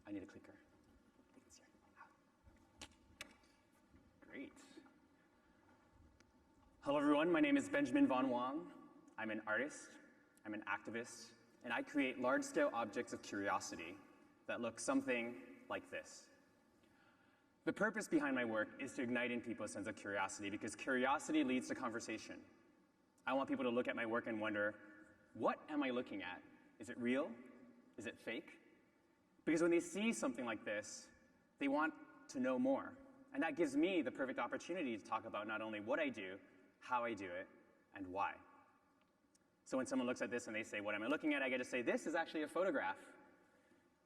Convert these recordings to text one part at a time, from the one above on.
I need a clicker. Great. Hello, everyone. My name is Benjamin Von Wong. I'm an artist, I'm an activist, and I create large-scale objects of curiosity that look something like this. The purpose behind my work is to ignite in people a sense of curiosity, because curiosity leads to conversation. I want people to look at my work and wonder, what am I looking at? Is it real? Is it fake? Because when they see something like this, they want to know more. And that gives me the perfect opportunity to talk about not only what I do, how I do it, and why. So when someone looks at this and they say, what am I looking at? I get to say, this is actually a photograph.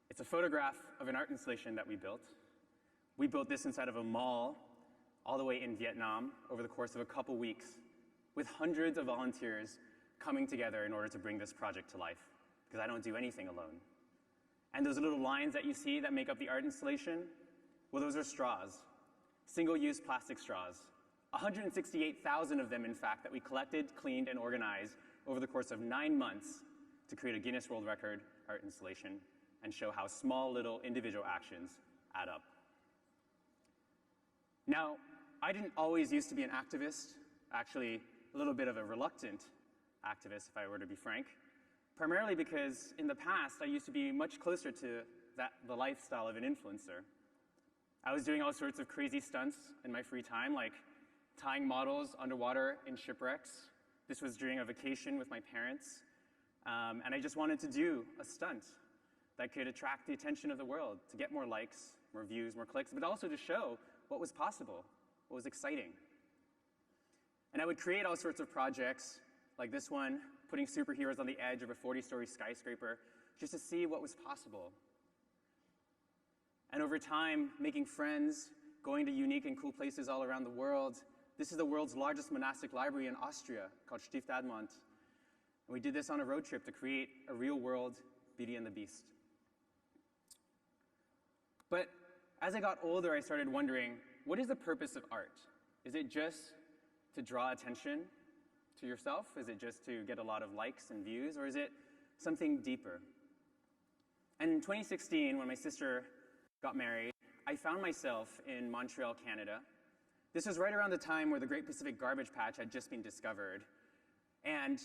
It's a photograph of an art installation that we built. We built this inside of a mall all the way in Vietnam over the course of a couple weeks with hundreds of volunteers coming together in order to bring this project to life, because I don't do anything alone. And those little lines that you see that make up the art installation, well, those are straws, single-use plastic straws. 168,000 of them, in fact, that we collected, cleaned, and organized over the course of 9 months to create a Guinness World Record art installation and show how small little individual actions add up. Now, I didn't always used to be an activist, actually a little bit of a reluctant activist, if I were to be frank, primarily because in the past I used to be much closer to the lifestyle of an influencer. I was doing all sorts of crazy stunts in my free time, like tying models underwater in shipwrecks. This was during a vacation with my parents, and I just wanted to do a stunt that could attract the attention of the world, to get more likes, more views, more clicks, but also to show what was possible, what was exciting. And I would create all sorts of projects, like this one, putting superheroes on the edge of a 40-story skyscraper, just to see what was possible. And over time, making friends, going to unique and cool places all around the world. This is the world's largest monastic library in Austria, called Stift Admont. And we did this on a road trip to create a real-world Beauty and the Beast. But as I got older, I started wondering, what is the purpose of art? Is it just to draw attention to yourself? Is it just to get a lot of likes and views? Or is it something deeper? And in 2016, when my sister got married, I found myself in Montreal, Canada. This was right around the time where the Great Pacific Garbage Patch had just been discovered. And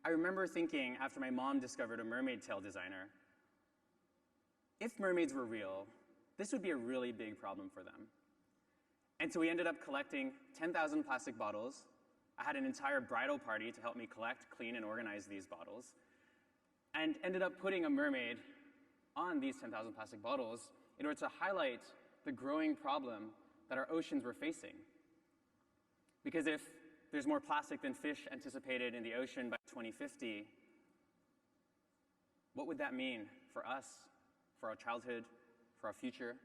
I remember thinking, after my mom discovered a mermaid tail designer, if mermaids were real, this would be a really big problem for them. And so we ended up collecting 10,000 plastic bottles. I had an entire bridal party to help me collect, clean, and organize these bottles, and ended up putting a mermaid on these 10,000 plastic bottles in order to highlight the growing problem that our oceans were facing. Because if there's more plastic than fish anticipated in the ocean by 2050, what would that mean for us, for our childhood, for our future?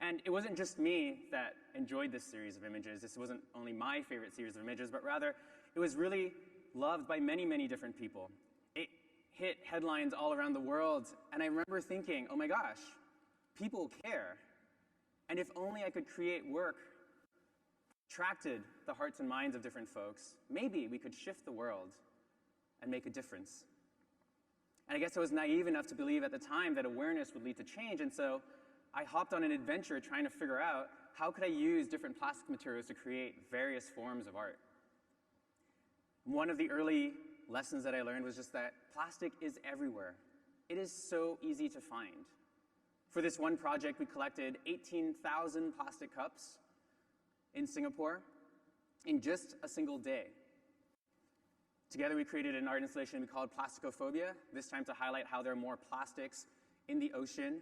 And it wasn't just me that enjoyed this series of images. This wasn't only my favorite series of images, but rather it was really loved by many, many different people. It hit headlines all around the world, and I remember thinking, oh my gosh, people care. And if only I could create work that attracted the hearts and minds of different folks, maybe we could shift the world and make a difference. And I guess I was naive enough to believe at the time that awareness would lead to change, and so I hopped on an adventure trying to figure out how could I use different plastic materials to create various forms of art. One of the early lessons that I learned was just that plastic is everywhere. It is so easy to find. For this one project, we collected 18,000 plastic cups in Singapore in just a single day. Together, we created an art installation we called Plasticophobia, this time to highlight how there are more plastics in the ocean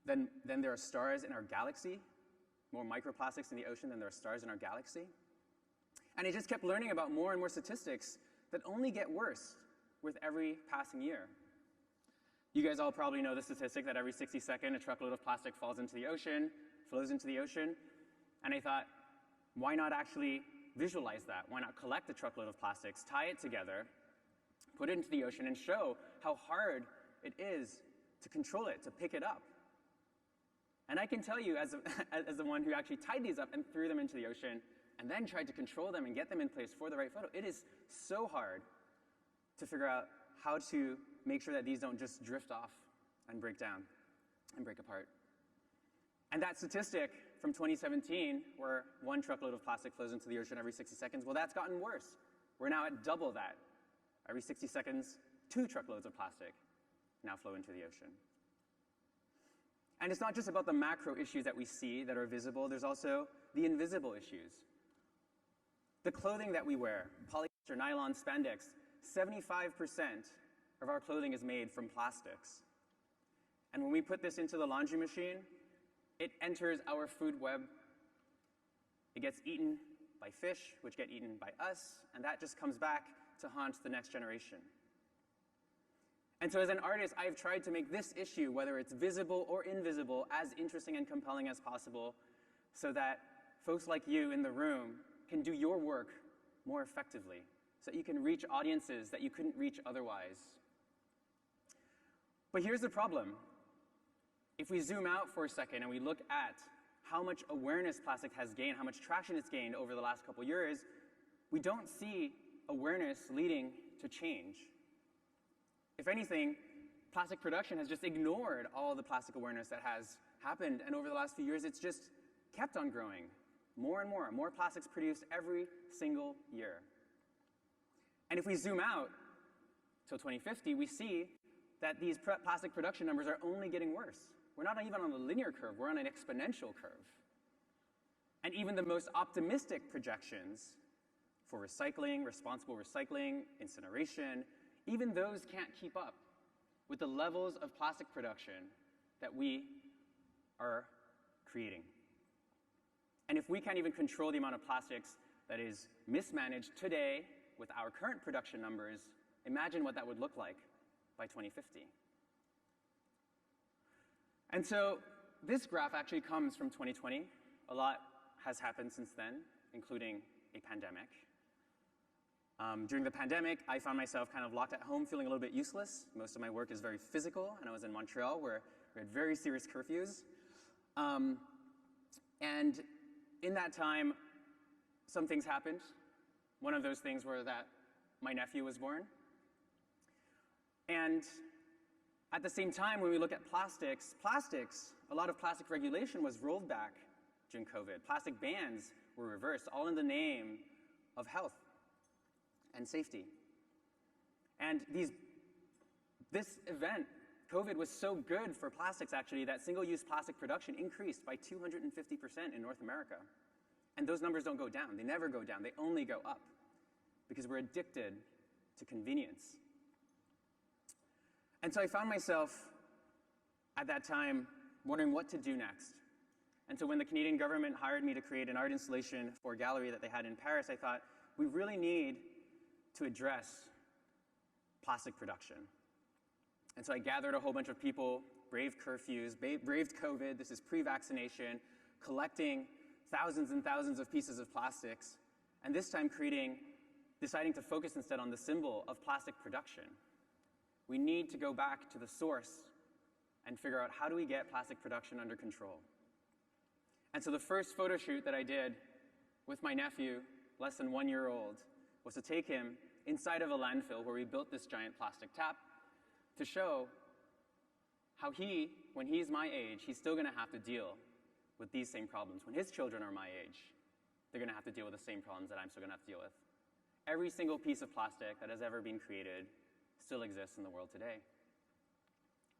than there are stars in our galaxy, more microplastics in the ocean than there are stars in our galaxy. And I just kept learning about more and more statistics that only get worse with every passing year. You guys all probably know the statistic that every 60 seconds, a truckload of plastic falls into the ocean, flows into the ocean. And I thought, why not actually visualize that? Why not collect a truckload of plastics, tie it together, put it into the ocean, and show how hard it is to control it, to pick it up? And I can tell you, as the one who actually tied these up and threw them into the ocean and then tried to control them and get them in place for the right photo, it is so hard to figure out how to make sure that these don't just drift off and break down and break apart. And that statistic from 2017, where 1 truckload of plastic flows into the ocean every 60 seconds, well, that's gotten worse. We're now at double that. Every 60 seconds, 2 truckloads of plastic now flow into the ocean. And it's not just about the macro issues that we see that are visible, there's also the invisible issues. The clothing that we wear, polyester, nylon, spandex, 75% of our clothing is made from plastics. And when we put this into the laundry machine, it enters our food web. It gets eaten by fish, which get eaten by us, and that just comes back to haunt the next generation. And so as an artist, I've tried to make this issue, whether it's visible or invisible, as interesting and compelling as possible so that folks like you in the room can do your work more effectively, so that you can reach audiences that you couldn't reach otherwise. But here's the problem. If we zoom out for a second and we look at how much awareness plastic has gained, how much traction it's gained over the last couple years, we don't see awareness leading to change. If anything, plastic production has just ignored all the plastic awareness that has happened, and over the last few years, it's just kept on growing. More and more plastics produced every single year. And if we zoom out till 2050, we see that these plastic production numbers are only getting worse. We're not even on a linear curve, we're on an exponential curve. And even the most optimistic projections for recycling, responsible recycling, incineration, even those can't keep up with the levels of plastic production that we are creating. And if we can't even control the amount of plastics that is mismanaged today with our current production numbers, imagine what that would look like by 2050. And so this graph actually comes from 2020. A lot has happened since then, including a pandemic. During the pandemic, I found myself kind of locked at home, feeling a little bit useless. Most of my work is very physical, and I was in Montreal where we had very serious curfews. And in that time, some things happened. One of those things were that my nephew was born. And at the same time, when we look at plastics, a lot of plastic regulation was rolled back during COVID. Plastic bans were reversed, all in the name of health and safety. And this event, COVID, was so good for plastics, actually, that single-use plastic production increased by 250% in North America. And those numbers don't go down. They never go down. They only go up because we're addicted to convenience. And so I found myself at that time wondering what to do next. And so when the Canadian government hired me to create an art installation for a gallery that they had in Paris, I thought, we really need to address plastic production. And so I gathered a whole bunch of people, braved curfews, braved COVID, this is pre-vaccination, collecting thousands and thousands of pieces of plastics, and this time deciding to focus instead on the symbol of plastic production. We need to go back to the source and figure out how do we get plastic production under control. And so the first photo shoot that I did with my nephew, less than 1 year old, was to take him inside of a landfill where we built this giant plastic tap to show how when he's my age, he's still gonna have to deal with these same problems. When his children are my age, they're gonna have to deal with the same problems that I'm still gonna have to deal with. Every single piece of plastic that has ever been created still exists in the world today.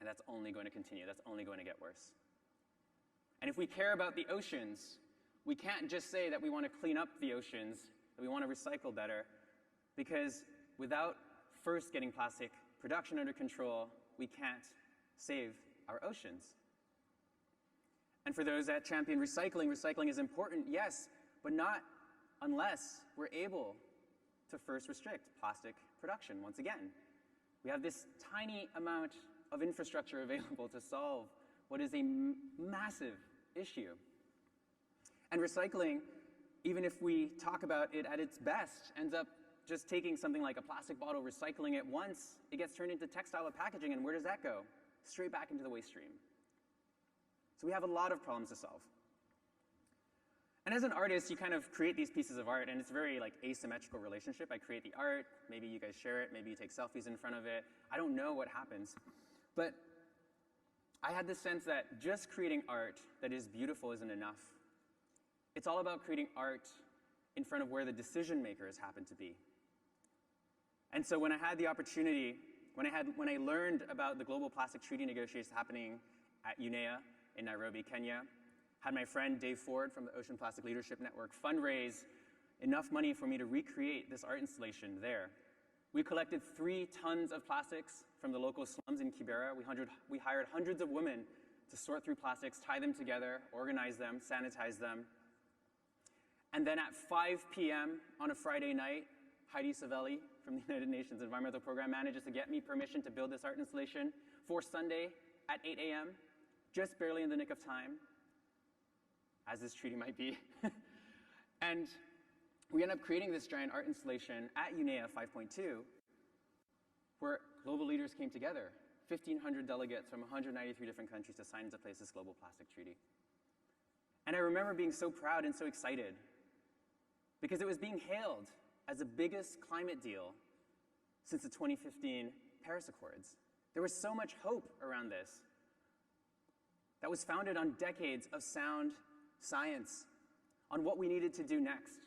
And that's only going to continue, that's only going to get worse. And if we care about the oceans, we can't just say that we want to clean up the oceans, that we want to recycle better, because without first getting plastic production under control, we can't save our oceans. And for those that champion recycling, recycling is important, yes, but not unless we're able to first restrict plastic production. Once again, we have this tiny amount of infrastructure available to solve what is a massive issue. And recycling, even if we talk about it at its best, ends up just taking something like a plastic bottle, recycling it once, it gets turned into textile packaging, and where does that go? Straight back into the waste stream. So we have a lot of problems to solve. And as an artist, you kind of create these pieces of art, and it's a very asymmetrical relationship. I create the art, maybe you guys share it, maybe you take selfies in front of it. I don't know what happens. But I had this sense that just creating art that is beautiful isn't enough. It's all about creating art in front of where the decision makers happen to be. And so when I had the opportunity, when I learned about the global plastic treaty negotiations happening at UNEA in Nairobi, Kenya, had my friend Dave Ford from the Ocean Plastic Leadership Network fundraise enough money for me to recreate this art installation there. We collected 3 tons of plastics from the local slums in Kibera. We hired hundreds of women to sort through plastics, tie them together, organize them, sanitize them. And then at 5 p.m. on a Friday night, Heidi Savelli from the United Nations Environmental Program manages to get me permission to build this art installation for Sunday at 8 a.m., just barely in the nick of time, as this treaty might be. And we end up creating this giant art installation at UNEA 5.2, where global leaders came together, 1,500 delegates from 193 different countries to sign into place this global plastic treaty. And I remember being so proud and so excited because it was being hailed as the biggest climate deal since the 2015 Paris Accords. There was so much hope around this that was founded on decades of sound science, on what we needed to do next.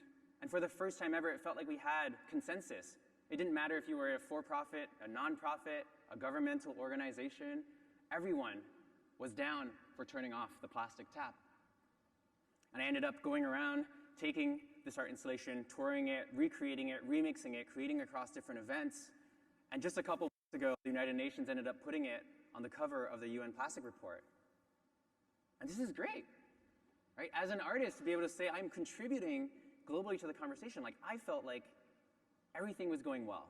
And for the first time ever, it felt like we had consensus. It didn't matter if you were a for-profit, a nonprofit, a governmental organization. Everyone was down for turning off the plastic tap. And I ended up going around, taking this art installation, touring it, recreating it, remixing it, creating across different events. And just a couple weeks ago, the United Nations ended up putting it on the cover of the UN Plastic Report. And this is great, right? As an artist, to be able to say I'm contributing globally to the conversation, like I felt like everything was going well.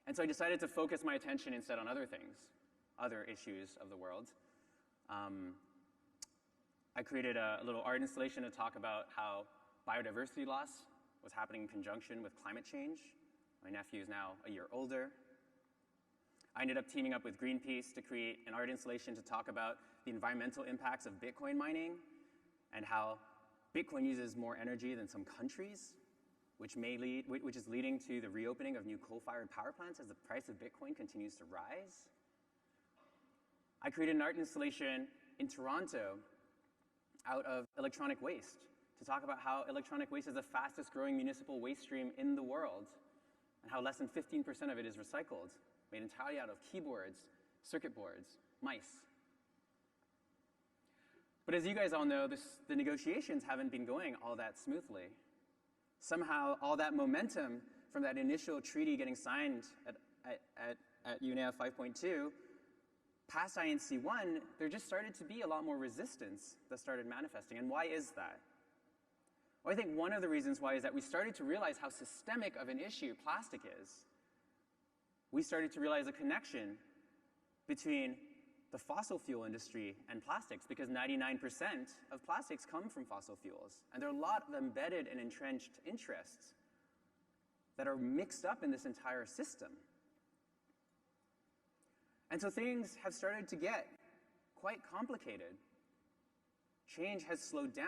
And so I decided to focus my attention instead on other things, other issues of the world. I created a little art installation to talk about how biodiversity loss was happening in conjunction with climate change. My nephew is now a year older. I ended up teaming up with Greenpeace to create an art installation to talk about the environmental impacts of Bitcoin mining and how Bitcoin uses more energy than some countries, which is leading to the reopening of new coal-fired power plants as the price of Bitcoin continues to rise. I created an art installation in Toronto out of electronic waste to talk about how electronic waste is the fastest growing municipal waste stream in the world and how less than 15% of it is recycled, made entirely out of keyboards, circuit boards, mice. But as you guys all know, the negotiations haven't been going all that smoothly. Somehow, all that momentum from that initial treaty getting signed at UNEA 5.2, past INC 1, there just started to be a lot more resistance that started manifesting. And why is that? Well, I think one of the reasons why is that we started to realize how systemic of an issue plastic is. We started to realize a connection between the fossil fuel industry and plastics, because 99% of plastics come from fossil fuels. And there are a lot of embedded and entrenched interests that are mixed up in this entire system. And so things have started to get quite complicated. Change has slowed down.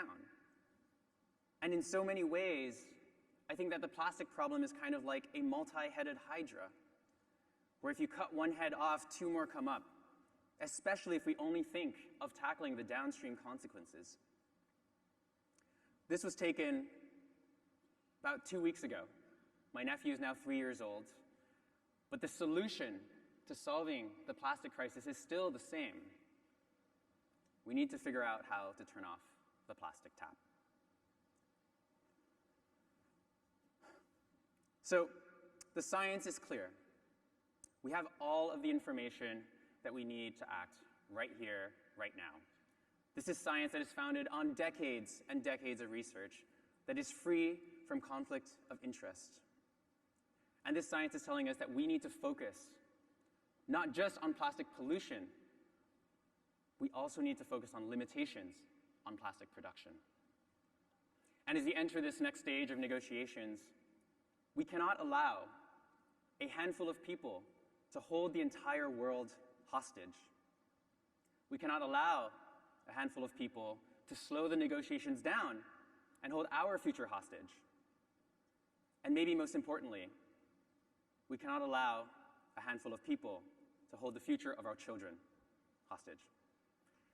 And in so many ways, I think that the plastic problem is kind of like a multi-headed hydra, where if you cut one head off, 2 more come up, especially if we only think of tackling the downstream consequences. This was taken about 2 weeks ago. My nephew is now 3 years old, but the solution to solving the plastic crisis is still the same. We need to figure out how to turn off the plastic tap. So the science is clear. We have all of the information that we need to act right here, right now. This is science that is founded on decades and decades of research that is free from conflict of interest. And this science is telling us that we need to focus not just on plastic pollution, we also need to focus on limitations on plastic production. And as we enter this next stage of negotiations, we cannot allow a handful of people to hold the entire world hostage. We cannot allow a handful of people to slow the negotiations down and hold our future hostage. And maybe most importantly, we cannot allow a handful of people to hold the future of our children hostage.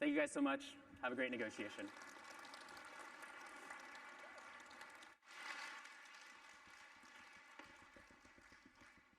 Thank you guys so much. Have a great negotiation.